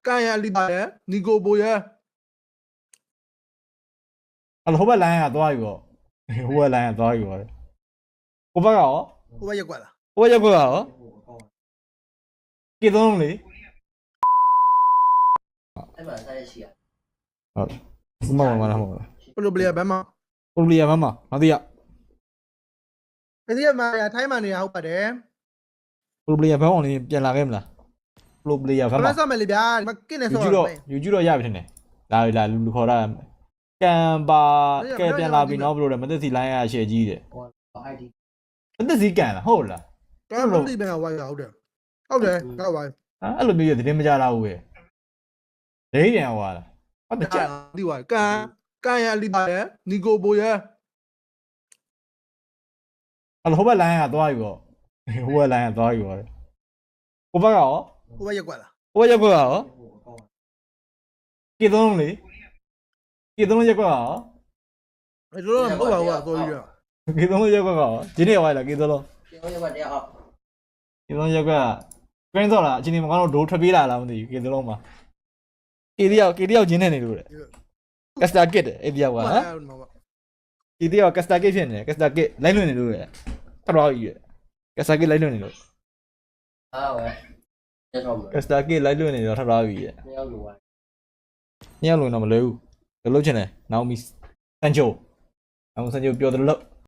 干呀里巴耶，你给我不耶？ အဲ့လိုဟိုဘက်လိုင်းကသွားယူတော့ဟိုဘက်လိုင်းကသွားယူတော့ဟိုဘက်ကရော 我也管了。 ဟိုဘက်ရက်ကွက်ကရောကေသုံးလုံးလေ အဲ့မှာစားရရှိရ ဟုတ်ဘမမလားမဟုတ်လား 不如不了，别嘛。 ပရိုလီယာမမနောက်တိရ 那些嘛呀，太慢了呀，好不的。 ပရိုလီယာဘန်းအောင်လေးပြန်လာခဲ့မလားပရိုလီယာဘ 我 န်းမှာ 那上面里边，嘛给那 ယူ 说 ကျူတော့ယူကျူတော့ရပြီထင်တယ်လာလူခေါ်တာကံပါကဲပြန်လာပြီနော်ဘရိုလေမသက်စီလိုင်းရရှယ်ကြီးတယ် ဟို ID မသက်စီကန်လားဟုတ်လား 干嘛里边我也好的，好的，干嘛？ အဲ့လိုမျိုးရတဲ့မကြလာဘူးပဲဒိန်းပြန်ဟွာလားဟုတ်တယ်ကြာ 里外干呀里巴耶，你给我不耶？ အဲ့လိုဟိုဘက်လိုင်းကသွားယူတော့ဟိုဘက်လိုင်းကသွားယူတော့ဟိုဘက်ကရော 我也管了。 ဟိုဘက်ရက်ကွက်ကရောကေသုံးလုံးလေကေသုံးလုံးရက်ကွက်ကရော 你说不管我多远？ ကေသုံးလုံးရက်ကွက်ကရောဒီနေ့ဟွာလားကေသုံးလုံး ကျွန်တော်ရပါတရားအောင် ကေသုံးရက်ကွက်ကကင်းစော်လားအချင်းဒီမကောင်းတော့ဒိုးထွက်ပြေးလာလားမသိဘူးကေသုံးလုံးမှာကေတယောက်ချင်းနေနေလို့လေကက်စတာကစ်တယ်အဲ့တယောက်ကဟမ် ဒီတယောက်ကက်စတာကစ်ဖြစ်နေတယ်ကက်စတာကစ်လိုက်လွင်နေလို့လေထပ်တော့ကြီးရကက်စတာကစ်လိုက်လွင်နေလို့ အားဝဲကျွန်တော်မ ကက်စတာကစ်လိုက်လွင်နေတော့ထပ်တော့ကြီးရ မြောက်လိုပါ ညောင်လွင်တော့မလွယ်ဘူးဘယ်လိုချင်လဲနောင်မီစန်ချိုနောင်စန်ချိုပြောတယ်လို့